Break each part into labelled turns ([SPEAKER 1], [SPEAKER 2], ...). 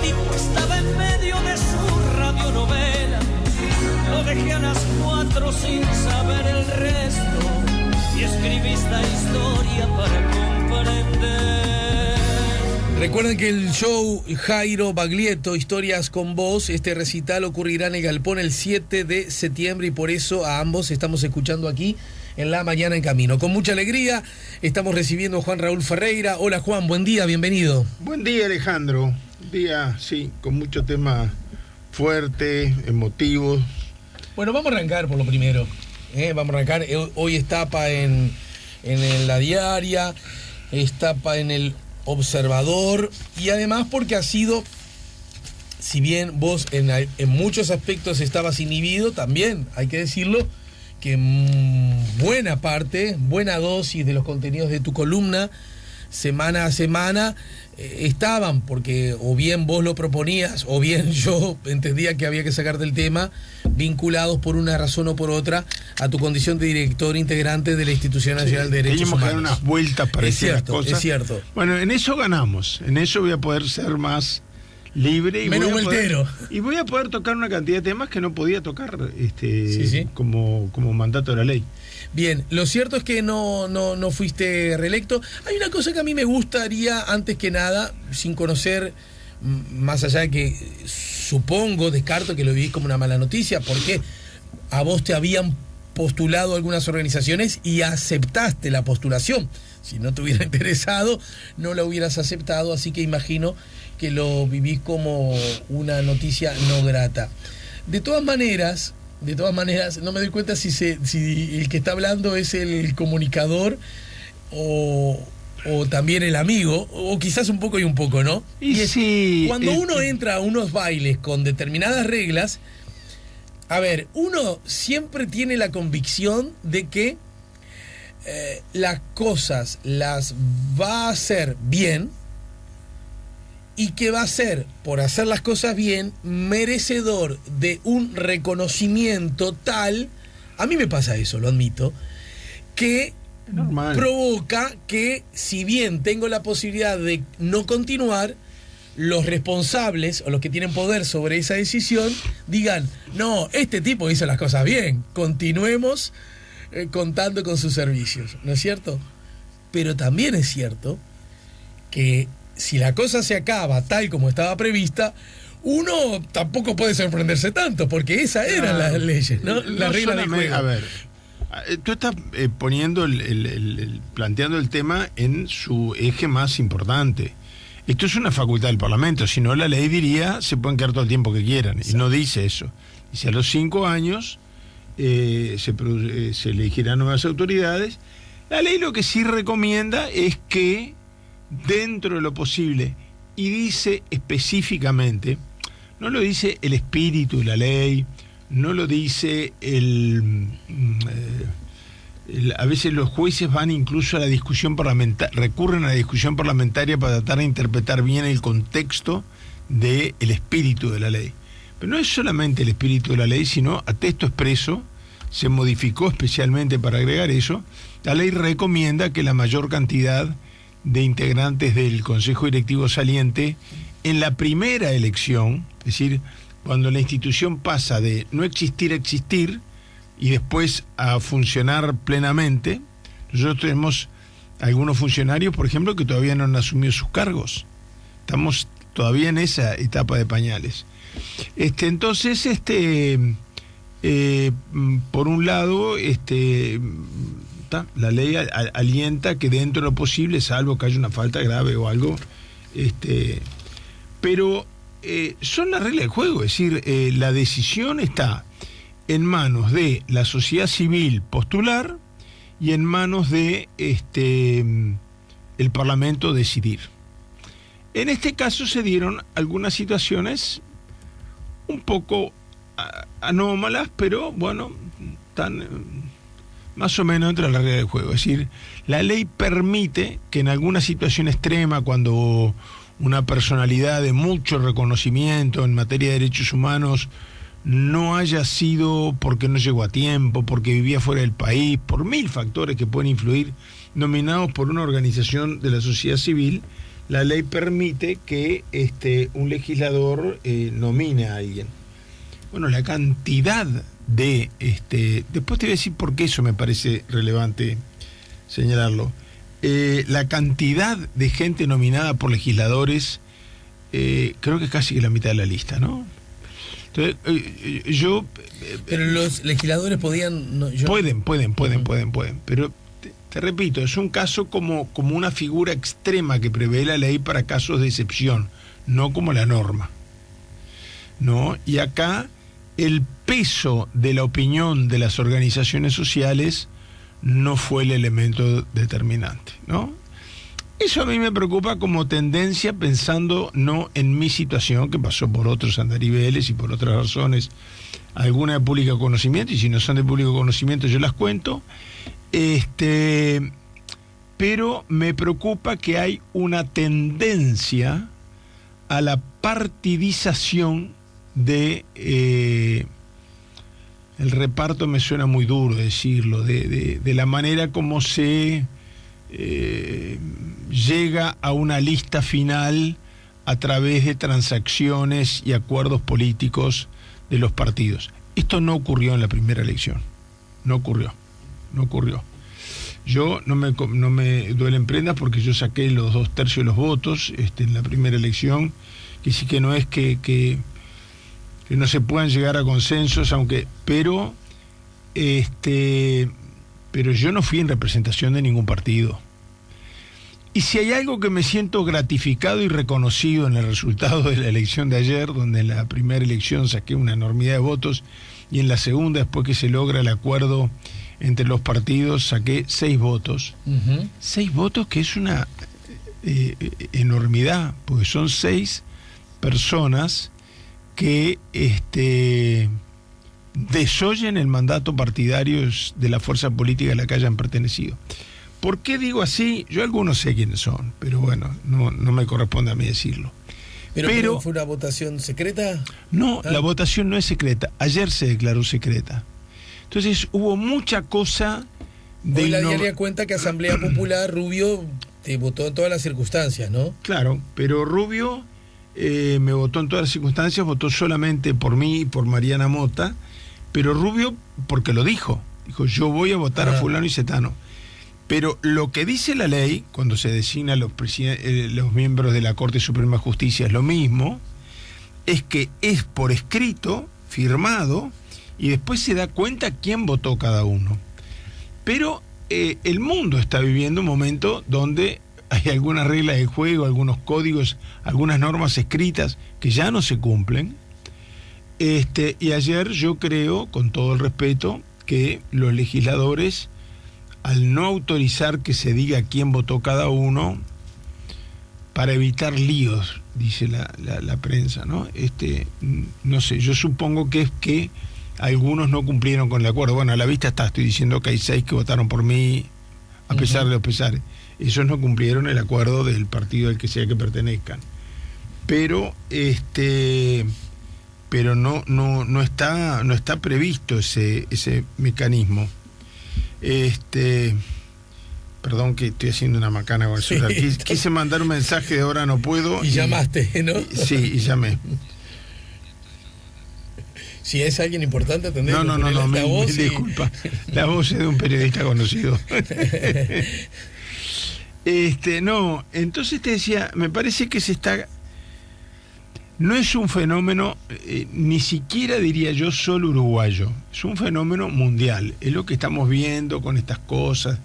[SPEAKER 1] tipo estaba en medio de su radionovela. Lo dejé a las 4 sin saber el resto y escribí esta historia para comprender.
[SPEAKER 2] Recuerden que el show Jairo Baglietto, Historias con Vos, este recital ocurrirá en el Galpón el 7 de septiembre y por eso a ambos estamos escuchando aquí en La Mañana en Camino. Con mucha alegría estamos recibiendo a Juan Raúl Ferreira. Hola Juan, buen día, bienvenido.
[SPEAKER 3] Buen día Alejandro, día sí, con mucho tema fuerte, emotivo.
[SPEAKER 2] Bueno, vamos a arrancar por lo primero. Vamos a arrancar, hoy es tapa en La Diaria, es tapa en el Observador y además porque ha sido, si bien vos en muchos aspectos estabas inhibido, también hay que decirlo que buena parte, buena dosis de los contenidos de tu columna semana a semana estaban, porque o bien vos lo proponías o bien yo entendía que había que sacar del tema, vinculados por una razón o por otra a tu condición de director integrante de la Institución Nacional de Derechos Humanos.
[SPEAKER 3] Teníamos que dar unas vueltas para decir las cosas.
[SPEAKER 2] Es cierto.
[SPEAKER 3] Bueno, en eso ganamos, en eso voy a poder ser más libre y
[SPEAKER 2] menos vueltero.
[SPEAKER 3] Y voy a poder tocar una cantidad de temas que no podía tocar
[SPEAKER 2] Sí.
[SPEAKER 3] como mandato de la ley.
[SPEAKER 2] Bien, lo cierto es que no fuiste reelecto. Hay una cosa que a mí me gustaría, antes que nada, sin conocer, más allá de que supongo, descarto que lo vivís como una mala noticia, porque a vos te habían postulado algunas organizaciones y aceptaste la postulación. Si no te hubiera interesado, no la hubieras aceptado, así que imagino que lo vivís como una noticia no grata. De todas maneras, no me doy cuenta si el que está hablando es el comunicador o también el amigo, o quizás un poco y un poco, ¿no?
[SPEAKER 3] Y sí,
[SPEAKER 2] cuando uno entra a unos bailes con determinadas reglas, a ver, uno siempre tiene la convicción de que las cosas las va a hacer bien y que va a ser, por hacer las cosas bien, merecedor de un reconocimiento tal, a mí me pasa eso, lo admito, que
[SPEAKER 3] normal.
[SPEAKER 2] Provoca que, si bien tengo la posibilidad de no continuar, los responsables o los que tienen poder sobre esa decisión digan, no, este tipo hizo las cosas bien, continuemos contando con sus servicios, ¿no es cierto? Pero también es cierto que si la cosa se acaba tal como estaba prevista, uno tampoco puede sorprenderse tanto, porque esas eran las leyes, ¿no? Las reglas del juego.
[SPEAKER 3] A ver, tú estás poniendo planteando el tema en su eje más importante. Esto es una facultad del Parlamento, si no la ley diría se pueden quedar todo el tiempo que quieran, y no dice eso. Dice a los 5 años se elegirán nuevas autoridades. La ley lo que sí recomienda es que dentro de lo posible, y dice específicamente, no lo dice el espíritu de la ley, no lo dice a veces los jueces van incluso a la discusión parlamentaria, recurren a la discusión parlamentaria para tratar de interpretar bien el contexto del espíritu de la ley. Pero no es solamente el espíritu de la ley, sino a texto expreso, se modificó especialmente para agregar eso. La ley recomienda que la mayor cantidad de integrantes del Consejo Directivo saliente en la primera elección, es decir, cuando la institución pasa de no existir a existir y después a funcionar plenamente. Nosotros tenemos algunos funcionarios, por ejemplo, que todavía no han asumido sus cargos. Estamos todavía en esa etapa de pañales. Entonces, por un lado, la ley alienta que dentro de lo posible, salvo que haya una falta grave o algo, pero son las reglas del juego, es decir, la decisión está en manos de la sociedad civil postular y en manos de el Parlamento decidir. En este caso se dieron algunas situaciones un poco anómalas, pero bueno, tan más o menos entre las reglas del juego. Es decir, la ley permite que en alguna situación extrema, cuando una personalidad de mucho reconocimiento en materia de derechos humanos no haya sido porque no llegó a tiempo, porque vivía fuera del país, por 1000 factores que pueden influir, nominados por una organización de la sociedad civil, la ley permite que un legislador nomine a alguien. Bueno, la cantidad de... después te voy a decir por qué eso me parece relevante señalarlo. La cantidad de gente nominada por legisladores, creo que es casi que la mitad de la lista, ¿no? Entonces,
[SPEAKER 2] pero los legisladores podían...
[SPEAKER 3] Pueden, pero te repito, es un caso como una figura extrema que prevé la ley para casos de excepción, no como la norma, ¿no? Y acá el peso de la opinión de las organizaciones sociales no fue el elemento determinante, ¿no? Eso a mí me preocupa como tendencia, pensando no en mi situación, que pasó por otros andariveles y por otras razones, alguna de público conocimiento, y si no son de público conocimiento yo las cuento, pero me preocupa que hay una tendencia a la partidización de... el reparto me suena muy duro decirlo, de la manera como se llega a una lista final a través de transacciones y acuerdos políticos de los partidos. Esto no ocurrió en la primera elección, no ocurrió. Yo no me duelen prendas porque yo saqué los 2/3 de los votos en la primera elección, que sí que no es que no se puedan llegar a consensos, pero yo no fui en representación de ningún partido. Y si hay algo que me siento gratificado y reconocido en el resultado de la elección de ayer, donde en la primera elección saqué una enormidad de votos, y en la segunda, después que se logra el acuerdo entre los partidos, saqué 6 votos. 6 votos, que es una enormidad, porque son 6 personas que desoyen el mandato partidario de la fuerza política a la que hayan pertenecido. ¿Por qué digo así? Yo algunos sé quiénes son, pero bueno, no me corresponde a mí decirlo.
[SPEAKER 2] ¿Pero fue una votación secreta?
[SPEAKER 3] No, la votación no es secreta. Ayer se declaró secreta. Entonces hubo mucha cosa de...
[SPEAKER 2] Hoy la diaria cuenta que Asamblea Popular, Rubio, te votó en todas las circunstancias, ¿no?
[SPEAKER 3] Claro, pero Rubio me votó en todas las circunstancias, votó solamente por mí y por Mariana Mota, pero Rubio porque lo dijo. Dijo, yo voy a votar a fulano y cetano. Pero lo que dice la ley, cuando se designan los miembros de la Corte Suprema de Justicia, es lo mismo, es que es por escrito, firmado, y después se da cuenta quién votó cada uno. Pero el mundo está viviendo un momento donde hay algunas reglas de juego, algunos códigos, algunas normas escritas que ya no se cumplen. Y ayer yo creo, con todo el respeto, que los legisladores, al no autorizar que se diga quién votó cada uno, para evitar líos, dice la prensa, ¿no? No sé, yo supongo que es que algunos no cumplieron con el acuerdo. Bueno, a la vista está, estoy diciendo que hay 6 que votaron por mí, a pesar de los pesares. Esos no cumplieron el acuerdo del partido al que sea que pertenezcan. Pero no está previsto ese mecanismo. Perdón que estoy haciendo una macana con el celular. Quise mandar un mensaje de ahora no puedo.
[SPEAKER 2] Y llamaste, ¿no?
[SPEAKER 3] Sí, y llamé.
[SPEAKER 2] Si es alguien importante, tendré
[SPEAKER 3] No,
[SPEAKER 2] la voz.
[SPEAKER 3] Disculpa. La voz es de un periodista conocido. No, entonces te decía, me parece que no es un fenómeno, ni siquiera diría yo solo uruguayo, es un fenómeno mundial. Es lo que estamos viendo con estas cosas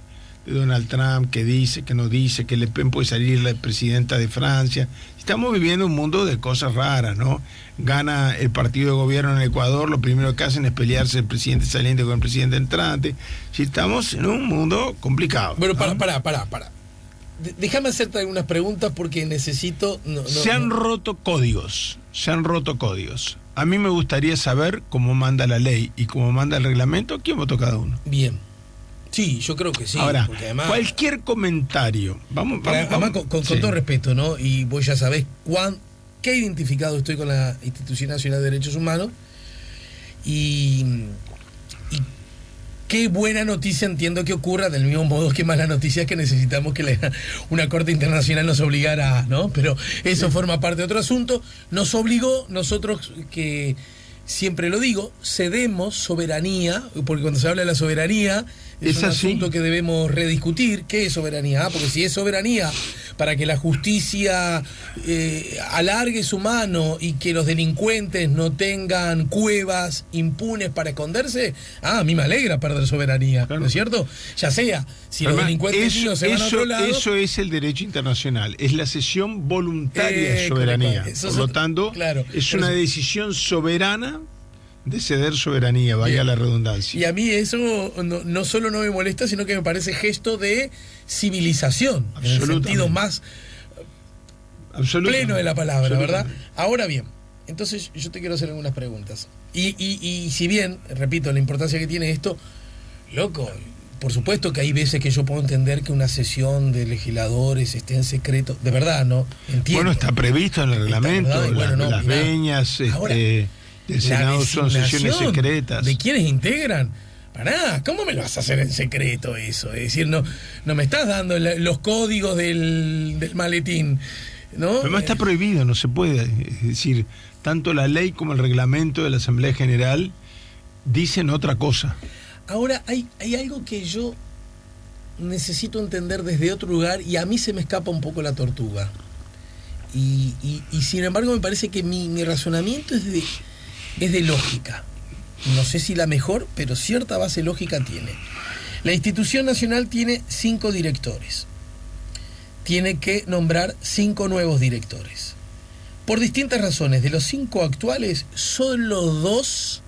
[SPEAKER 3] de Donald Trump, que dice, que no dice, que Le Pen puede salir la presidenta de Francia. Estamos viviendo un mundo de cosas raras, ¿no? Gana el partido de gobierno en Ecuador, lo primero que hacen es pelearse el presidente saliente con el presidente entrante. Si estamos en un mundo complicado.
[SPEAKER 2] Bueno, para. Déjame hacerte algunas preguntas porque necesito...
[SPEAKER 3] Se han roto códigos. A mí me gustaría saber cómo manda la ley y cómo manda el reglamento, quién votó cada uno.
[SPEAKER 2] Bien. Sí, yo creo que sí.
[SPEAKER 3] Ahora,
[SPEAKER 2] porque además,
[SPEAKER 3] cualquier comentario... Vamos,
[SPEAKER 2] con todo respeto, ¿no? Y vos ya sabés qué identificado estoy con la Institución Nacional de Derechos Humanos y qué buena noticia entiendo que ocurra, del mismo modo que mala noticia es que necesitamos que una corte internacional nos obligara, ¿no? Pero eso forma parte de otro asunto. Nos obligó, nosotros que siempre lo digo, cedemos soberanía, porque cuando se habla de la soberanía es un asunto que debemos rediscutir. ¿Qué es soberanía? Porque si es soberanía para que la justicia alargue su mano y que los delincuentes no tengan cuevas impunes para esconderse, a mí me alegra perder soberanía, claro. ¿No es cierto? Ya sea, si los delincuentes míos se van a otro lado...
[SPEAKER 3] Eso es el derecho internacional, es la cesión voluntaria de soberanía. Por lo tanto, claro, es una decisión soberana de ceder soberanía, vaya la redundancia.
[SPEAKER 2] Y a mí eso no solo no me molesta, sino que me parece gesto de civilización, en el sentido más pleno de la palabra, ¿verdad? Ahora bien, entonces yo te quiero hacer algunas preguntas. Y si bien, repito, la importancia que tiene esto, loco, por supuesto que hay veces que yo puedo entender que una sesión de legisladores esté en secreto, de verdad, ¿no? Entiendo.
[SPEAKER 3] Bueno, está previsto en el reglamento, las veñas,
[SPEAKER 2] ahora,
[SPEAKER 3] del Senado son sesiones secretas.
[SPEAKER 2] ¿De quiénes integran? Pará, ¿cómo me lo vas a hacer en secreto eso? Es decir, no me estás dando los códigos del maletín, ¿no?
[SPEAKER 3] Pero está prohibido, no se puede. Es decir, tanto la ley como el reglamento de la Asamblea General dicen otra cosa.
[SPEAKER 2] Ahora, hay algo que yo necesito entender desde otro lugar y a mí se me escapa un poco la tortuga. Y sin embargo me parece que mi razonamiento es de lógica. No sé si la mejor, pero cierta base lógica tiene. La institución nacional tiene 5 directores. Tiene que nombrar 5 nuevos directores. Por distintas razones, de los 5 actuales, solo 2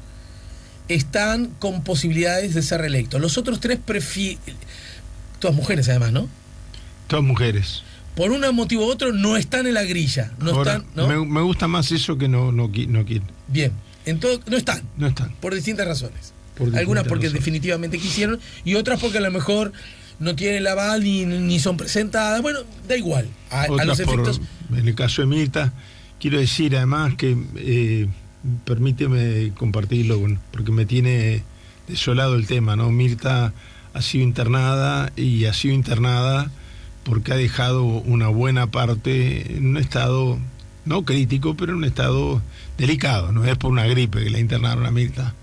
[SPEAKER 2] están con posibilidades de ser reelectos. Los otros 3 todas mujeres además, ¿no?
[SPEAKER 3] Todas mujeres.
[SPEAKER 2] Por un motivo u otro no están en la grilla.
[SPEAKER 3] Ahora,
[SPEAKER 2] están, ¿no?
[SPEAKER 3] Me gusta más eso que no quieren.
[SPEAKER 2] Bien, no están.
[SPEAKER 3] No están.
[SPEAKER 2] Por distintas razones. Algunas porque definitivamente quisieron y otras porque a lo mejor no tienen el aval ni son presentadas. Bueno, da igual. A los efectos.
[SPEAKER 3] En el caso de Mirta, quiero decir además que permíteme compartirlo porque me tiene desolado el tema, ¿no? Mirta ha sido internada porque ha dejado una buena parte en un estado no crítico, pero en un estado delicado. No es por una gripe que la internaron a Mirta.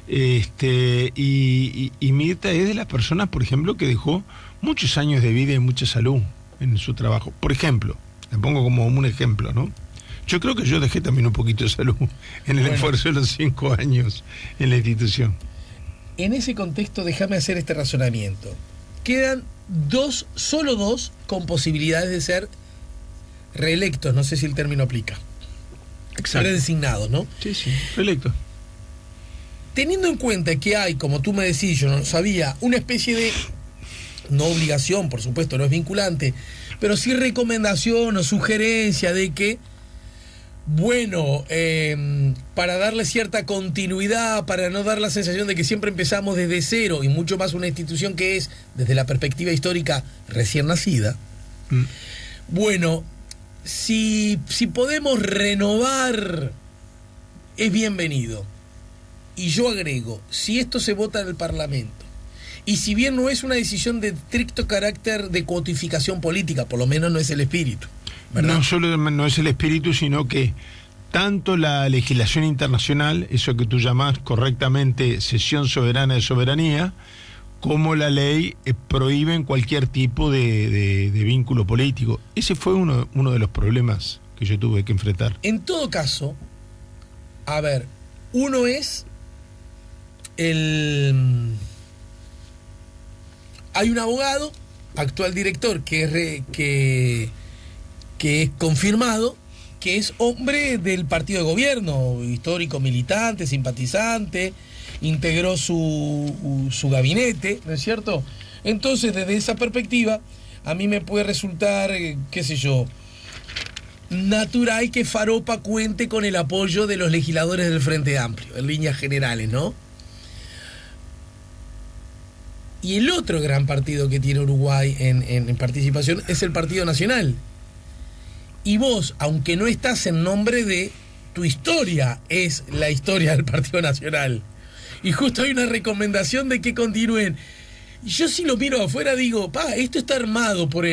[SPEAKER 3] Y Mirta es de las personas, por ejemplo, que dejó muchos años de vida y mucha salud en su trabajo. Por ejemplo, le pongo como un ejemplo, ¿no? Yo creo que yo dejé también un poquito de salud en el esfuerzo de los 5 años en la institución.
[SPEAKER 2] En ese contexto, déjame hacer este razonamiento. Quedan solo 2 con posibilidades de ser reelectos. No sé si el término aplica.
[SPEAKER 3] Exacto.
[SPEAKER 2] Redesignados, ¿no?
[SPEAKER 3] Sí, reelectos.
[SPEAKER 2] Teniendo en cuenta que hay, como tú me decís, yo no sabía, una especie de, no obligación, por supuesto, no es vinculante, pero sí recomendación o sugerencia de que, bueno, para darle cierta continuidad, para no dar la sensación de que siempre empezamos desde cero, y mucho más una institución que es, desde la perspectiva histórica, recién nacida, bueno, si podemos renovar, es bienvenido. Y yo agrego, si esto se vota en el Parlamento, y si bien no es una decisión de estricto carácter de codificación política, por lo menos no es el espíritu, ¿verdad?
[SPEAKER 3] No solo no es el espíritu, sino que tanto la legislación internacional, eso que tú llamás correctamente cesión soberana de soberanía, como la ley prohíben cualquier tipo de vínculo político. Ese fue uno de los problemas que yo tuve que enfrentar.
[SPEAKER 2] En todo caso, a ver, uno es hay un abogado, actual director, que es confirmado, que es hombre del partido de gobierno, histórico militante, simpatizante, integró su gabinete, ¿no es cierto? Entonces, desde esa perspectiva, a mí me puede resultar, qué sé yo, natural que Faropa cuente con el apoyo de los legisladores del Frente Amplio, en líneas generales, ¿no? Y el otro gran partido que tiene Uruguay en participación es el Partido Nacional. Y vos, aunque no estás en nombre de, tu historia es la historia del Partido Nacional. y justo hay una recomendación de que continúen. Y yo si lo miro afuera digo, esto está armado por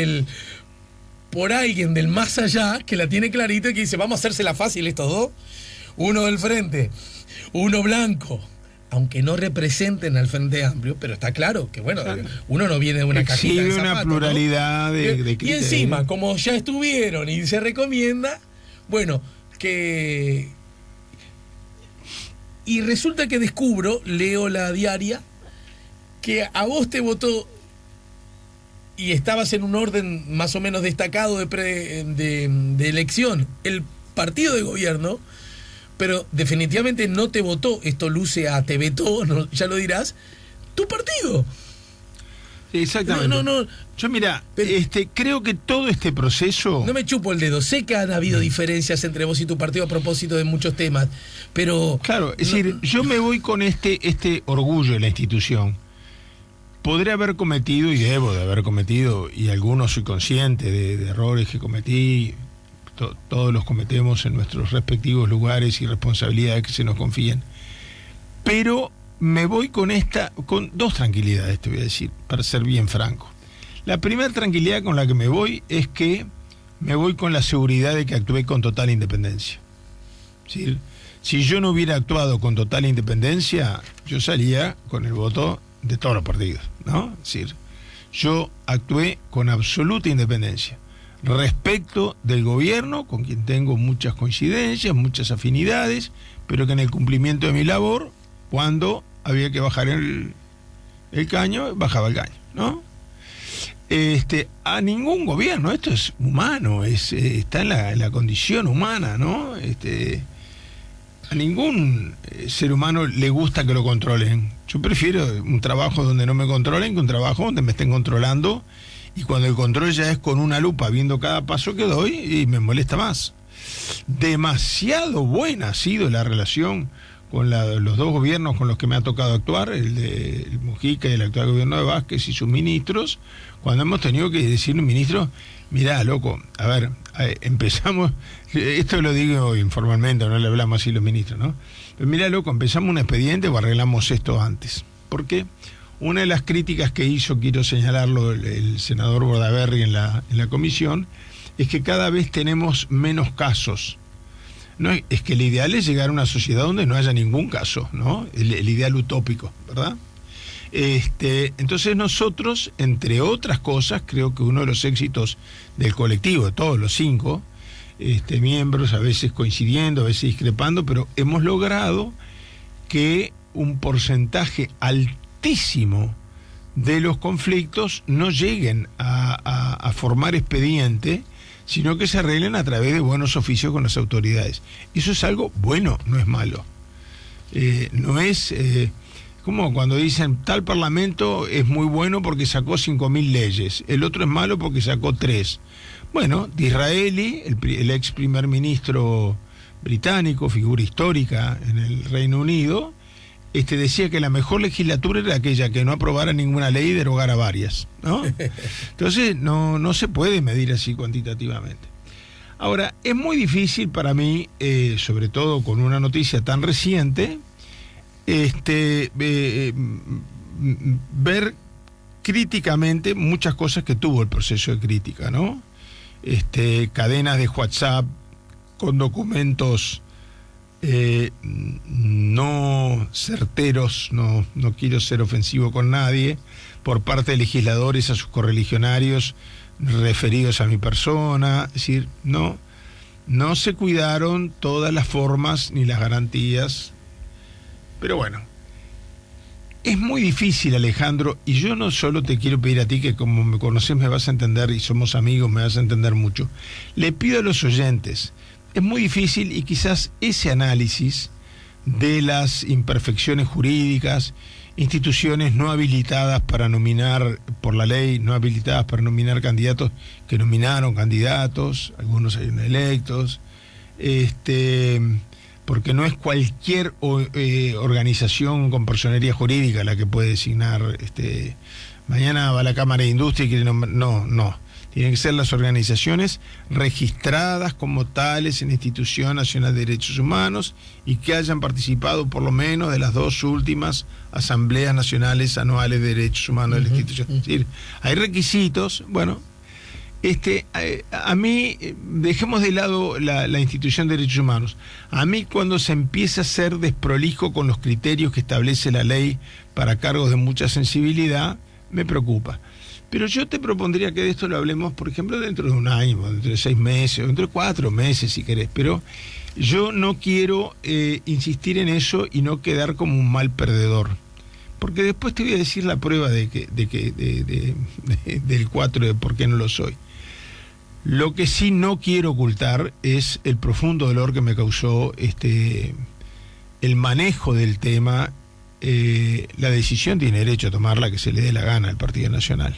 [SPEAKER 2] alguien del más allá que la tiene clarita y que dice, vamos a hacérsela fácil estos dos. Uno del frente, uno blanco. Aunque no representen al Frente Amplio, pero está claro que, bueno, uno no viene de una cajita de zapatos,
[SPEAKER 3] una pluralidad, ¿no? de criterios.
[SPEAKER 2] Y encima, como ya estuvieron y se recomienda, bueno, que... Y resulta que leo la diaria, que a vos te votó y estabas en un orden más o menos destacado de elección el partido de gobierno, pero definitivamente no te votó, esto luce a te vetó, ¿no? Ya lo dirás, tu partido.
[SPEAKER 3] Exactamente.
[SPEAKER 2] No.
[SPEAKER 3] Yo mira, creo que todo este proceso...
[SPEAKER 2] No me chupo el dedo, sé que han habido diferencias entre vos y tu partido a propósito de muchos temas, pero...
[SPEAKER 3] Claro, es decir, yo me voy con este orgullo de la institución. Podré haber cometido, y debo de haber cometido, y algunos soy consciente de errores que cometí, todos los cometemos en nuestros respectivos lugares y responsabilidades que se nos confían, pero me voy con dos tranquilidades, te voy a decir, para ser bien franco. La primera tranquilidad con la que me voy es que me voy con la seguridad de que actué con total independencia. ¿Sí? Si yo no hubiera actuado con total independencia, yo salía con el voto de todos los partidos, ¿no? Es decir, yo actué con absoluta independencia respecto del gobierno, con quien tengo muchas coincidencias, muchas afinidades, pero que en el cumplimiento de mi labor, cuando había que bajar el caño, bajaba el caño, ¿no? A ningún gobierno, esto es humano, está en la condición humana, ¿no? A ningún ser humano le gusta que lo controlen. Yo prefiero un trabajo donde no me controlen que un trabajo donde me estén controlando, y cuando el control ya es con una lupa viendo cada paso que doy, y me molesta más. Demasiado buena ha sido la relación con los dos gobiernos con los que me ha tocado actuar, el de Mujica y el actual gobierno de Vázquez y sus ministros, cuando hemos tenido que decirle a un ministro, mirá, loco, a ver, empezamos, esto lo digo informalmente, no le hablamos así los ministros, ¿no? Pero mirá, loco, empezamos un expediente o arreglamos esto antes. ¿Por qué? Una de las críticas que hizo, quiero señalarlo, el senador Bordaberry en la comisión, es que cada vez tenemos menos casos. No, es que el ideal es llegar a una sociedad donde no haya ningún caso, ¿no? El ideal utópico, ¿verdad? Entonces nosotros, entre otras cosas, creo que uno de los éxitos del colectivo, de todos los 5 miembros, a veces coincidiendo, a veces discrepando, pero hemos logrado que un porcentaje altísimo de los conflictos no lleguen a formar expediente, sino que se arreglen a través de buenos oficios con las autoridades. Eso es algo bueno, no es malo. No es como cuando dicen tal parlamento es muy bueno porque sacó 5.000 leyes, el otro es malo porque sacó 3. Bueno, Disraeli, el ex primer ministro británico, figura histórica en el Reino Unido, decía que la mejor legislatura era aquella que no aprobara ninguna ley y derogara varias, ¿no? Entonces no se puede medir así cuantitativamente. Ahora, es muy difícil para mí, sobre todo con una noticia tan reciente, ver críticamente muchas cosas que tuvo el proceso de crítica, ¿no? Cadenas de WhatsApp con documentos no certeros, no quiero ser ofensivo con nadie, por parte de legisladores a sus correligionarios referidos a mi persona. Es decir, no se cuidaron todas las formas ni las garantías. Pero bueno, es muy difícil, Alejandro, y yo no solo te quiero pedir a ti, que como me conoces me vas a entender, y somos amigos, me vas a entender mucho. Le pido a los oyentes, es muy difícil, y quizás ese análisis de las imperfecciones jurídicas, instituciones no habilitadas para nominar, por la ley, no habilitadas para nominar candidatos, que nominaron candidatos, algunos hay electos, porque no es cualquier organización con personería jurídica la que puede designar, mañana va a la Cámara de Industria y quiere nombrar, no. Tienen que ser las organizaciones registradas como tales en la Institución Nacional de Derechos Humanos y que hayan participado por lo menos de las 2 últimas asambleas nacionales anuales de derechos humanos de la institución. Es decir, hay requisitos, bueno, a mí, dejemos de lado la institución de derechos humanos. A mí, cuando se empieza a ser desprolijo con los criterios que establece la ley para cargos de mucha sensibilidad, me preocupa. Pero yo te propondría que de esto lo hablemos, por ejemplo, dentro de un año, dentro de 6 meses, dentro de 4 meses, si querés. Pero yo no quiero insistir en eso y no quedar como un mal perdedor. Porque después te voy a decir la prueba del 4 de por qué no lo soy. Lo que sí no quiero ocultar es el profundo dolor que me causó el manejo del tema. La decisión tiene derecho a tomarla que se le dé la gana al Partido Nacional.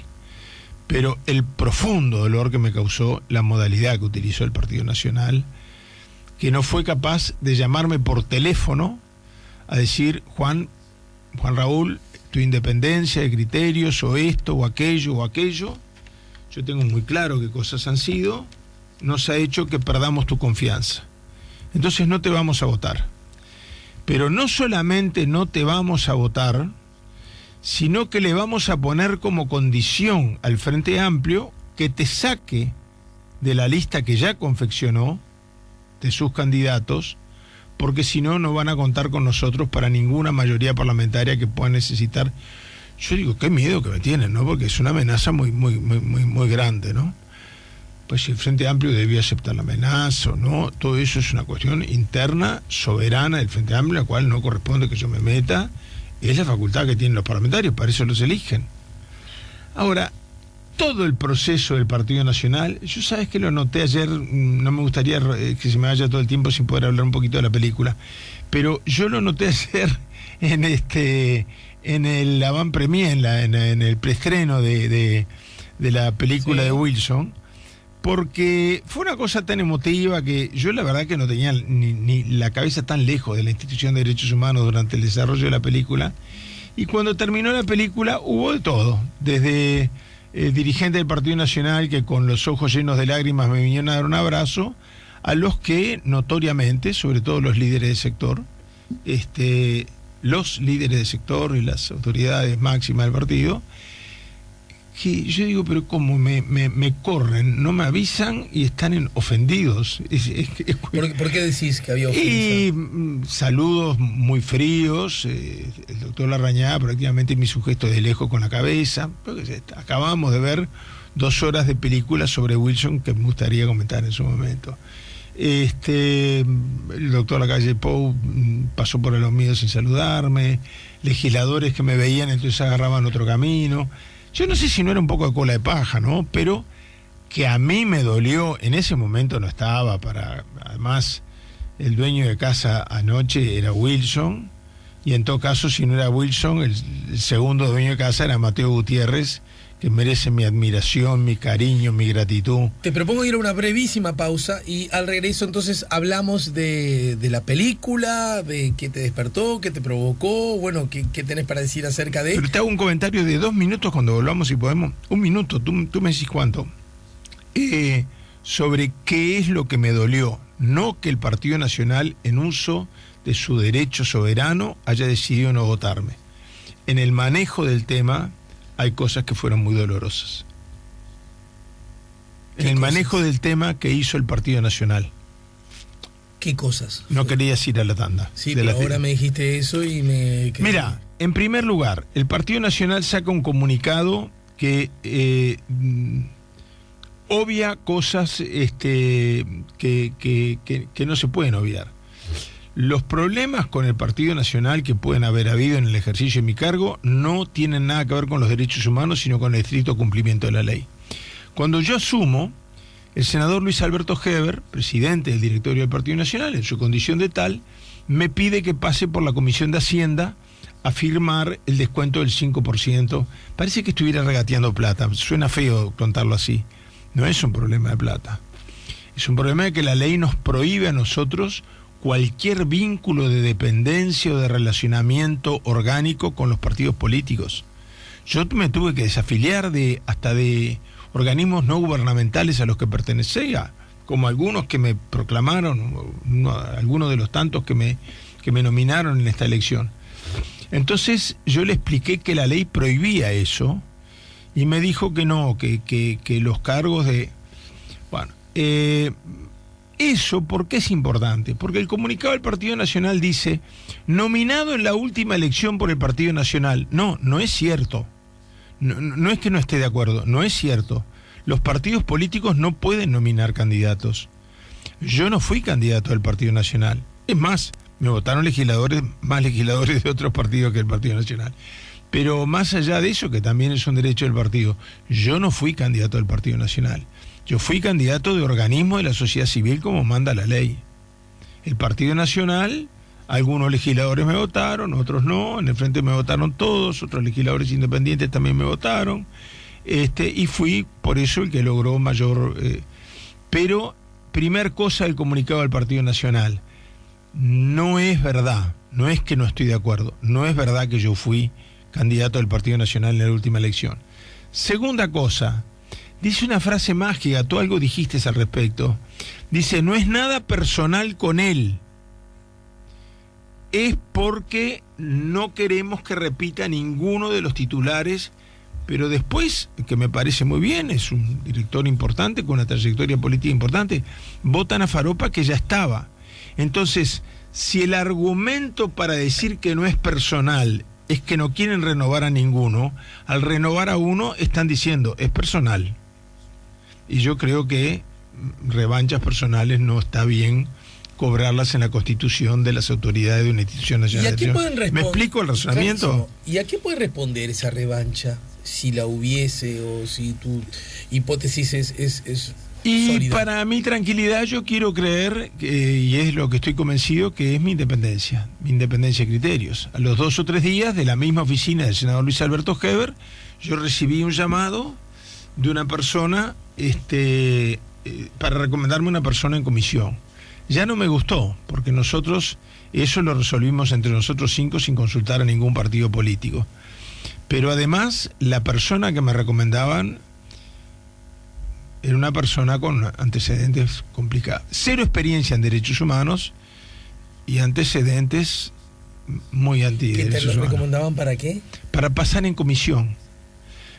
[SPEAKER 3] Pero el profundo dolor que me causó la modalidad que utilizó el Partido Nacional, que no fue capaz de llamarme por teléfono a decir, Juan Raúl, tu independencia de criterios, o esto, o aquello, yo tengo muy claro qué cosas han sido, nos ha hecho que perdamos tu confianza. Entonces no te vamos a votar. Pero no solamente no te vamos a votar, sino que le vamos a poner como condición al Frente Amplio que te saque de la lista que ya confeccionó de sus candidatos, porque si no, no van a contar con nosotros para ninguna mayoría parlamentaria que pueda necesitar. Yo digo, qué miedo que me tienen, ¿no? Porque es una amenaza muy grande, ¿no? Pues si el Frente Amplio debía aceptar la amenaza o no, todo eso es una cuestión interna, soberana del Frente Amplio, a la cual no corresponde que yo me meta. Es la facultad que tienen los parlamentarios, para eso los eligen. Ahora, todo el proceso del Partido Nacional, yo sabes que lo noté ayer, no me gustaría que se me vaya todo el tiempo sin poder hablar un poquito de la película, pero yo lo noté ayer en el avant-premier, en el preestreno de la película de Wilson, porque fue una cosa tan emotiva que yo la verdad que no tenía ni la cabeza tan lejos de la institución de derechos humanos durante el desarrollo de la película, y cuando terminó la película hubo de todo, desde el dirigente del Partido Nacional que con los ojos llenos de lágrimas me vinieron a dar un abrazo, a los que notoriamente, sobre todo los líderes del sector, los líderes del sector y las autoridades máximas del partido, que yo digo, pero como me corren, no me avisan y están ofendidos.
[SPEAKER 2] ¿Por qué decís que había ofensa?
[SPEAKER 3] Y saludos muy fríos, el doctor Larrañaga prácticamente me hizo un gesto de lejos con la cabeza, porque acabamos de ver 2 horas de película sobre Wilson que me gustaría comentar en su momento. El doctor Lacalle Pou pasó por los míos sin saludarme, legisladores que me veían entonces agarraban otro camino. Yo no sé si no era un poco de cola de paja, ¿no? Pero que a mí me dolió, en ese momento no estaba además, el dueño de casa anoche era Wilson, y en todo caso, si no era Wilson, el segundo dueño de casa era Mateo Gutiérrez, que merece mi admiración, mi cariño, mi gratitud.
[SPEAKER 2] Te propongo ir a una brevísima pausa y al regreso entonces hablamos de la película, de qué te despertó, qué te provocó, bueno, qué tenés para decir acerca de...
[SPEAKER 3] Pero te hago un comentario de 2 minutos cuando volvamos, si podemos. 1 minuto, tú me decís cuánto. Sobre qué es lo que me dolió. No que el Partido Nacional, en uso de su derecho soberano, haya decidido no votarme. En el manejo del tema hay cosas que fueron muy dolorosas. En el manejo del tema que hizo el Partido Nacional.
[SPEAKER 2] ¿Qué cosas?
[SPEAKER 3] No querías ir a la tanda.
[SPEAKER 2] Sí, pero ahora me dijiste eso y me...
[SPEAKER 3] Mira, en primer lugar, el Partido Nacional saca un comunicado que obvia cosas que no se pueden obviar. Los problemas con el Partido Nacional que pueden haber habido en el ejercicio de mi cargo no tienen nada que ver con los derechos humanos, sino con el estricto cumplimiento de la ley. Cuando yo asumo, el senador Luis Alberto Heber, presidente del directorio del Partido Nacional, en su condición de tal, me pide que pase por la Comisión de Hacienda a firmar el descuento del 5%. Parece que estuviera regateando plata, suena feo contarlo así. No es un problema de plata. Es un problema de que la ley nos prohíbe a nosotros cualquier vínculo de dependencia o de relacionamiento orgánico con los partidos políticos. Yo me tuve que desafiliar de organismos no gubernamentales a los que pertenecía, como algunos que me proclamaron, algunos de los tantos que me nominaron en esta elección. Entonces yo le expliqué que la ley prohibía eso y me dijo que no, que los cargos de... Bueno, eso, ¿por qué es importante? Porque el comunicado del Partido Nacional dice, nominado en la última elección por el Partido Nacional. No, no es cierto. No es que no esté de acuerdo, no es cierto. Los partidos políticos no pueden nominar candidatos. Yo no fui candidato del Partido Nacional. Es más, me votaron más legisladores de otros partidos que el Partido Nacional. Pero más allá de eso, que también es un derecho del partido, yo no fui candidato del Partido Nacional. Yo fui candidato de organismo de la sociedad civil como manda la ley. El Partido Nacional, algunos legisladores me votaron, otros no, en el frente me votaron todos, otros legisladores independientes también me votaron, y fui por eso el que logró mayor... pero, primer cosa del comunicado del Partido Nacional, no es verdad, no es que no estoy de acuerdo, no es verdad que yo fui candidato del Partido Nacional en la última elección. Segunda cosa, dice una frase mágica, tú algo dijiste al respecto. Dice, no es nada personal con él. Es porque no queremos que repita ninguno de los titulares, pero después, que me parece muy bien, es un director importante, con una trayectoria política importante, votan a Faropa que ya estaba. Entonces, si el argumento para decir que no es personal es que no quieren renovar a ninguno, al renovar a uno están diciendo, es personal. Y yo creo que revanchas personales no está bien cobrarlas en la constitución de las autoridades de una institución nacional.
[SPEAKER 2] ¿Y a qué pueden responder?
[SPEAKER 3] ¿Me explico el razonamiento?
[SPEAKER 2] ¿Y a qué puede responder esa revancha? Si la hubiese o si tu hipótesis es
[SPEAKER 3] y
[SPEAKER 2] sólida.
[SPEAKER 3] Para mi tranquilidad yo quiero creer, y es lo que estoy convencido, que es mi independencia de criterios. A los 2 o 3 días de la misma oficina del senador Luis Alberto Heber, yo recibí un llamado de una persona para recomendarme una persona en comisión. Ya no me gustó, porque nosotros eso lo resolvimos entre nosotros 5 sin consultar a ningún partido político. Pero además, la persona que me recomendaban era una persona con antecedentes complicados. 0 experiencia en derechos humanos y antecedentes muy antiderechos humanos.
[SPEAKER 2] ¿Qué te lo recomendaban para qué?
[SPEAKER 3] Para pasar en comisión.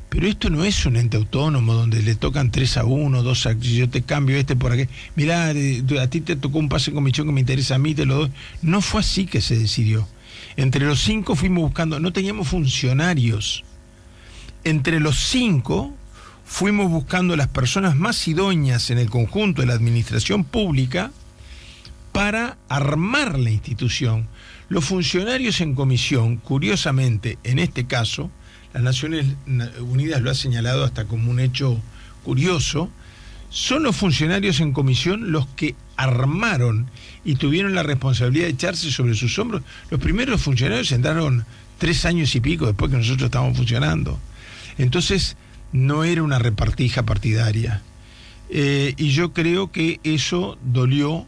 [SPEAKER 3] Pero esto no es un ente autónomo donde le tocan 3-1, 2-, yo te cambio por aquí. Mirá, a ti te tocó un pase en comisión que me interesa a mí, te lo doy. No fue así que se decidió. Entre los 5 fuimos buscando, no teníamos funcionarios. Entre los 5 fuimos buscando las personas más idóneas en el conjunto de la administración pública para armar la institución. Los funcionarios en comisión, curiosamente, en este caso, las Naciones Unidas lo ha señalado hasta como un hecho curioso, son los funcionarios en comisión los que armaron y tuvieron la responsabilidad de echarse sobre sus hombros. Los primeros funcionarios entraron 3 años y pico después que nosotros estábamos funcionando. Entonces, no era una repartija partidaria. Y yo creo que eso dolió,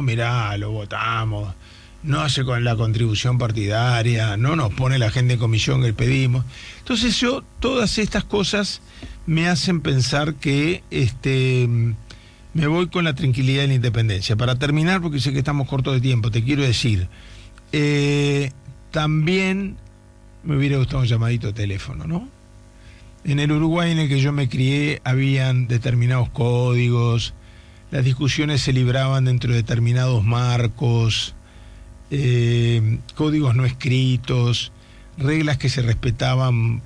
[SPEAKER 3] mirá, lo votamos, no hace con la contribución partidaria, no nos pone la gente en comisión que pedimos. Entonces todas estas cosas me hacen pensar que me voy con la tranquilidad y la independencia. Para terminar, porque sé que estamos cortos de tiempo, te quiero decir, también me hubiera gustado un llamadito de teléfono, ¿no? En el Uruguay en el que yo me crié habían determinados códigos, las discusiones se libraban dentro de determinados marcos, códigos no escritos, reglas que se respetaban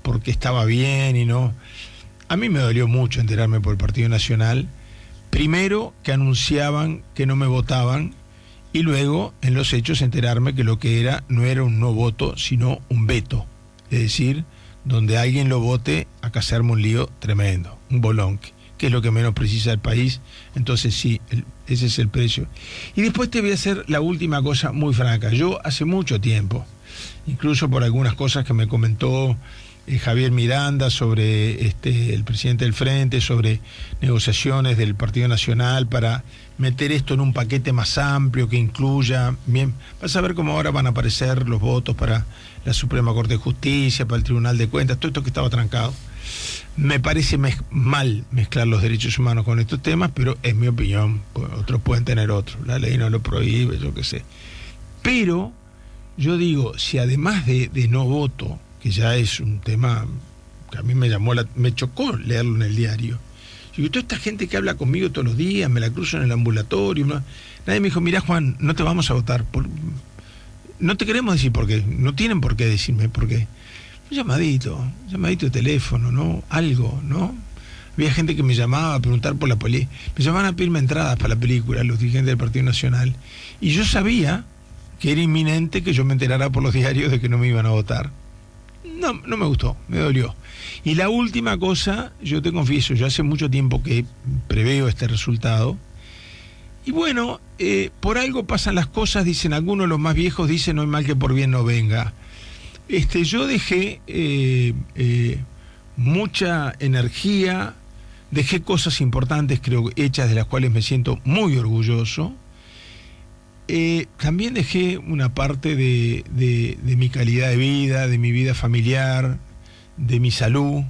[SPEAKER 3] porque estaba bien y no. A mí me dolió mucho enterarme por el Partido Nacional, primero que anunciaban que no me votaban y luego en los hechos enterarme que lo que era no era un no voto sino un veto, es decir, donde alguien lo vote, acá se arma un lío tremendo, un bolonque, que es lo que menos precisa el país. Entonces sí, ese es el precio. Y después te voy a hacer la última cosa muy franca. Yo hace mucho tiempo, incluso por algunas cosas que me comentó Javier Miranda sobre el presidente del Frente, sobre negociaciones del Partido Nacional para meter esto en un paquete más amplio que incluya, bien, vas a ver cómo ahora van a aparecer los votos para la Suprema Corte de Justicia, para el Tribunal de Cuentas, todo esto que estaba trancado. Me parece mal mezclar los derechos humanos con estos temas, pero es mi opinión. Otros pueden tener otros. La ley no lo prohíbe, yo qué sé. Pero yo digo, si además de no voto, que ya es un tema que a mí me chocó leerlo en el diario. Y toda esta gente que habla conmigo todos los días, me la cruzo en el ambulatorio, ¿no? Nadie me dijo, mirá Juan, no te vamos a votar. No te queremos decir por qué, no tienen por qué decirme por qué. Un llamadito de teléfono, ¿no? Algo, ¿no? Había gente que me llamaba a preguntar por la película. Me llamaban a pedirme entradas para la película, los dirigentes del Partido Nacional. Y yo sabía que era inminente que yo me enterara por los diarios de que no me iban a votar. No me gustó, me dolió. Y la última cosa, yo te confieso, yo hace mucho tiempo que preveo este resultado. Y bueno, por algo pasan las cosas, dicen algunos, los más viejos dicen, no hay mal que por bien no venga. Yo dejé mucha energía, dejé cosas importantes, creo, hechas, de las cuales me siento muy orgulloso. También dejé una parte de mi calidad de vida, de mi vida familiar, de mi salud.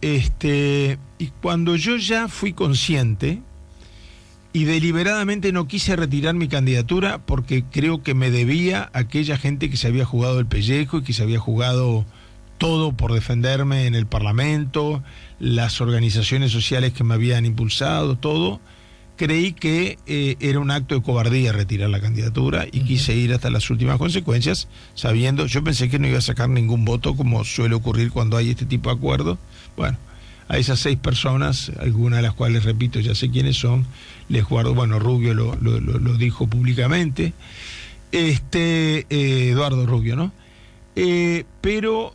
[SPEAKER 3] Y cuando yo ya fui consciente y deliberadamente no quise retirar mi candidatura porque creo que me debía a aquella gente que se había jugado el pellejo y que se había jugado todo por defenderme en el Parlamento, las organizaciones sociales que me habían impulsado, todo, creí que era un acto de cobardía retirar la candidatura y quise ir hasta las últimas consecuencias, sabiendo, yo pensé que no iba a sacar ningún voto, como suele ocurrir cuando hay este tipo de acuerdos. Bueno, a esas 6 personas, algunas de las cuales, repito, ya sé quiénes son, les guardo, bueno, Rubio lo dijo públicamente, Eduardo Rubio, ¿no? Pero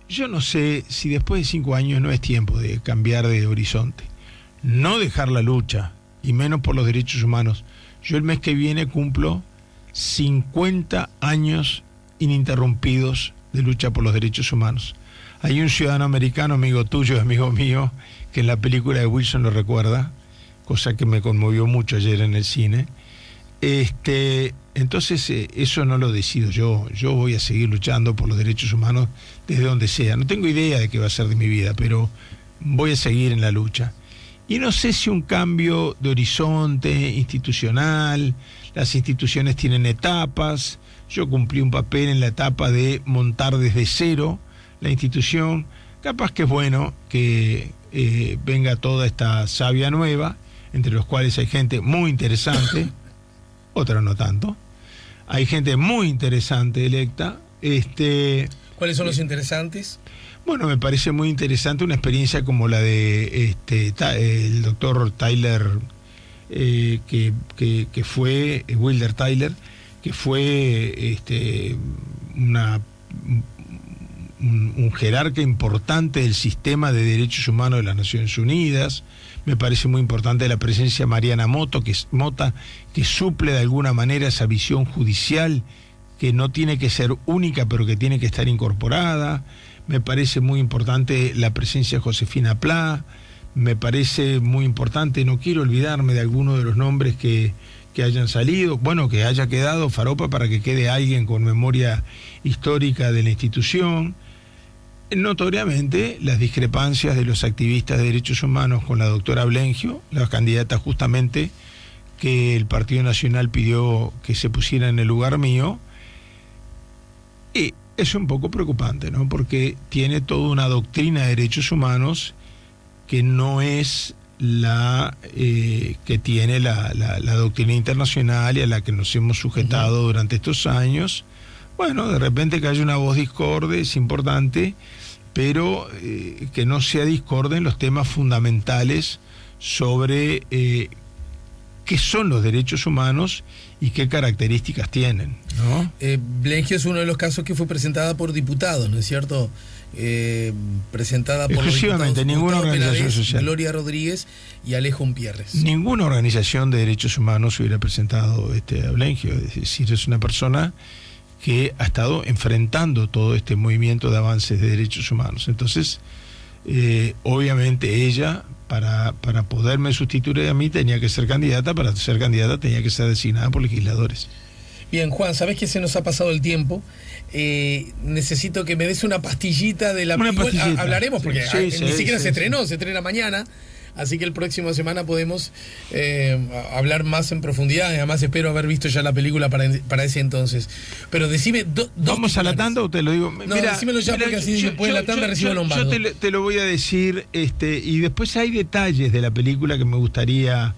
[SPEAKER 3] yo no sé si después de 5 años no es tiempo de cambiar de horizonte. No dejar la lucha, y menos por los derechos humanos. Yo el mes que viene cumplo 50 años ininterrumpidos de lucha por los derechos humanos. Hay un ciudadano americano, amigo tuyo, amigo mío, que en la película de Wilson lo recuerda, cosa que me conmovió mucho ayer en el cine. Entonces eso no lo decido yo voy a seguir luchando por los derechos humanos desde donde sea. No tengo idea de qué va a ser de mi vida, pero voy a seguir en la lucha. Y no sé si un cambio de horizonte institucional, las instituciones tienen etapas, yo cumplí un papel en la etapa de montar desde cero la institución, capaz que es bueno que venga toda esta savia nueva, entre los cuales hay gente muy interesante, otra no tanto, hay gente muy interesante electa.
[SPEAKER 2] ¿Cuáles son los interesantes?
[SPEAKER 3] Bueno, me parece muy interesante una experiencia como la de el doctor Tyler, que fue Wilder Tyler, que fue un jerarca importante del sistema de derechos humanos de las Naciones Unidas. Me parece muy importante la presencia de Mariana Mota, que suple de alguna manera esa visión judicial que no tiene que ser única, pero que tiene que estar incorporada. Me parece muy importante la presencia de Josefina Pla, me parece muy importante, no quiero olvidarme de alguno de los nombres que hayan salido, bueno, que haya quedado Faropa para que quede alguien con memoria histórica de la institución. Notoriamente, las discrepancias de los activistas de derechos humanos con la doctora Blengio, la candidata justamente que el Partido Nacional pidió que se pusiera en el lugar mío, y es un poco preocupante, ¿no? Porque tiene toda una doctrina de derechos humanos que no es la que tiene la doctrina internacional y a la que nos hemos sujetado durante estos años. Bueno, de repente que haya una voz discorde es importante, pero que no sea discorde en los temas fundamentales sobre qué son los derechos humanos y qué características tienen, ¿no?
[SPEAKER 2] Blengio es uno de los casos que fue presentada por diputados, ¿no es cierto? Presentada por
[SPEAKER 3] exclusivamente, ninguna organización social.
[SPEAKER 2] Gloria Rodríguez y Alejo Umpierres.
[SPEAKER 3] Ninguna organización de derechos humanos hubiera presentado a Blengio. Es decir, es una persona que ha estado enfrentando todo este movimiento de avances de derechos humanos. Entonces, obviamente ella, para poderme sustituir a mí, tenía que ser candidata. Para ser candidata tenía que ser designada por legisladores.
[SPEAKER 2] Bien, Juan, sabés que se nos ha pasado el tiempo. Necesito que me des una pastillita de la película. Hablaremos porque ni siquiera se estrenó, se estrena mañana. Así que el próximo semana podemos hablar más en profundidad. Además, espero haber visto ya la película para ese entonces. Pero decime
[SPEAKER 3] ¿Vamos a la tanda o te lo digo?
[SPEAKER 2] No, decímelo ya, porque así después de la tanda recibo Lombardo.
[SPEAKER 3] Yo te lo voy a decir, y después hay detalles de la película que me gustaría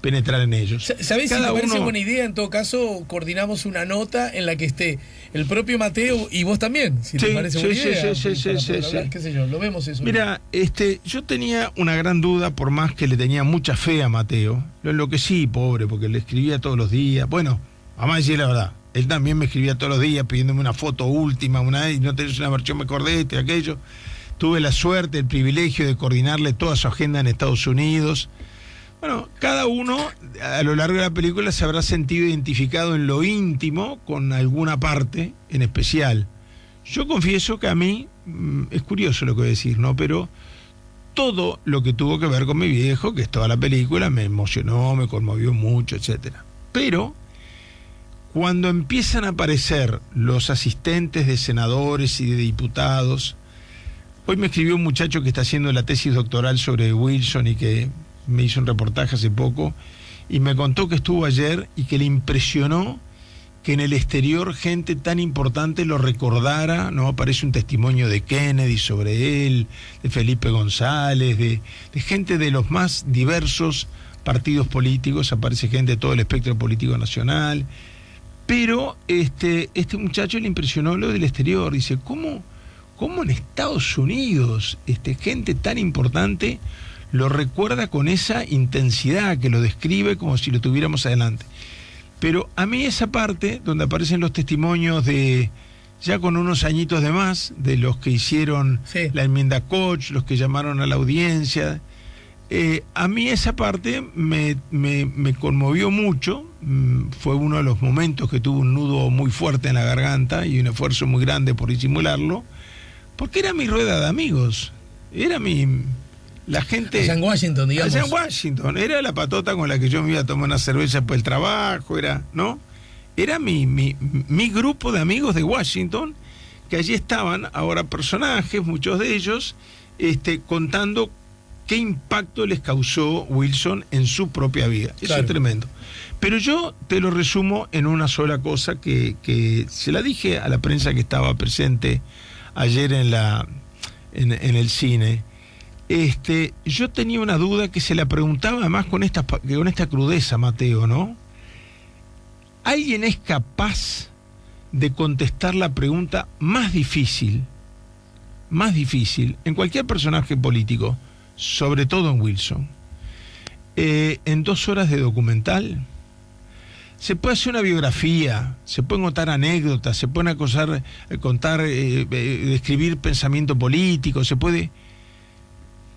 [SPEAKER 3] penetrar en ellos.
[SPEAKER 2] ¿Sabés si me parece buena idea? En todo caso, coordinamos una nota en la que esté el propio Mateo y vos también, si te parece buena idea.
[SPEAKER 3] Sí.
[SPEAKER 2] Qué sé yo, lo vemos eso.
[SPEAKER 3] Mira, yo tenía una gran duda, por más que le tenía mucha fe a Mateo. Lo enloquecí, pobre, porque le escribía todos los días. Bueno, vamos a decir la verdad, él también me escribía todos los días pidiéndome una foto última, y no tenés una versión mejor de esto y aquello. Tuve la suerte, el privilegio de coordinarle toda su agenda en Estados Unidos. Bueno, cada uno a lo largo de la película se habrá sentido identificado en lo íntimo con alguna parte en especial. Yo confieso que a mí, es curioso lo que voy a decir, ¿no? Pero todo lo que tuvo que ver con mi viejo, que es toda la película, me emocionó, me conmovió mucho, etcétera. Pero cuando empiezan a aparecer los asistentes de senadores y de diputados, hoy me escribió un muchacho que está haciendo la tesis doctoral sobre Wilson y que me hizo un reportaje hace poco y me contó que estuvo ayer y que le impresionó que en el exterior gente tan importante lo recordara, ¿no? Aparece un testimonio de Kennedy sobre él, de Felipe González, de gente de los más diversos partidos políticos, aparece gente de todo el espectro político nacional, pero este muchacho le impresionó lo del exterior, dice, ¿cómo en Estados Unidos gente tan importante lo recuerda con esa intensidad, que lo describe como si lo tuviéramos adelante? Pero a mí esa parte donde aparecen los testimonios de, ya con unos añitos de más, de los que hicieron la enmienda Koch, los que llamaron a la audiencia, a mí esa parte me conmovió mucho. Fue uno de los momentos que tuvo un nudo muy fuerte en la garganta y un esfuerzo muy grande por disimularlo, porque era mi rueda de amigos, era la gente
[SPEAKER 2] allá en Washington, digamos.
[SPEAKER 3] Allá en Washington, era la patota con la que yo me iba a tomar una cerveza por el trabajo, ¿no? Era mi grupo de amigos de Washington, que allí estaban ahora personajes, muchos de ellos, contando qué impacto les causó Wilson en su propia vida. Eso es tremendo. Pero yo te lo resumo en una sola cosa que se la dije a la prensa que estaba presente ayer en el cine. Yo tenía una duda que se la preguntaba además con esta crudeza, Mateo, ¿no? ¿Alguien es capaz de contestar la pregunta más difícil en cualquier personaje político, sobre todo en Wilson, en 2 horas de documental? Se puede hacer una biografía, se pueden contar anécdotas, se pueden contar, describir pensamiento político, se puede...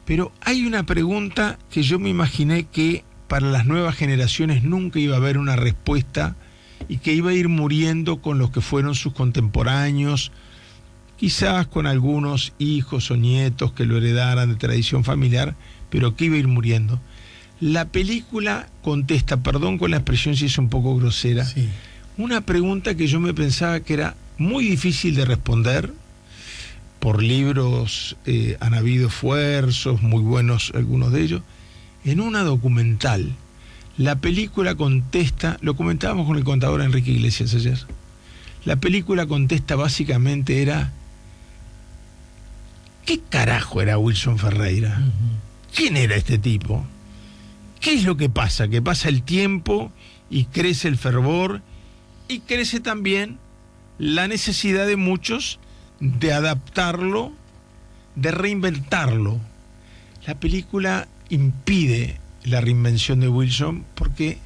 [SPEAKER 3] Pero hay una pregunta que yo me imaginé que para las nuevas generaciones nunca iba a haber una respuesta y que iba a ir muriendo con los que fueron sus contemporáneos, quizás con algunos hijos o nietos que lo heredaran de tradición familiar, pero que iba a ir muriendo. La película contesta, perdón con la expresión si es un poco grosera, una pregunta que yo me pensaba que era muy difícil de responder. Por libros han habido esfuerzos muy buenos, algunos de ellos. En una documental, la película contesta, lo comentábamos con el contador Enrique Iglesias ayer, la película contesta básicamente era, ¿qué carajo era Wilson Ferreira? ¿Quién era este tipo? ¿Qué es lo que pasa? Que pasa el tiempo y crece el fervor y crece también la necesidad de muchos de adaptarlo, de reinventarlo. La película impide la reinvención de Wilson porque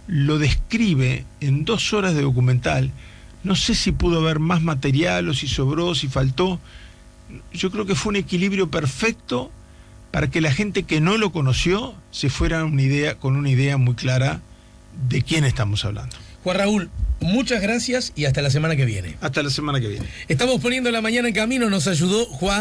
[SPEAKER 3] lo describe en 2 horas de documental. No sé si pudo haber más material o si sobró, si faltó. Yo creo que fue un equilibrio perfecto para que la gente que no lo conoció se fuera con una idea muy clara de quién estamos hablando.
[SPEAKER 2] Juan Raúl, muchas gracias y hasta la semana que viene.
[SPEAKER 3] Hasta la semana que viene.
[SPEAKER 2] Estamos poniendo la mañana en camino, nos ayudó Juan.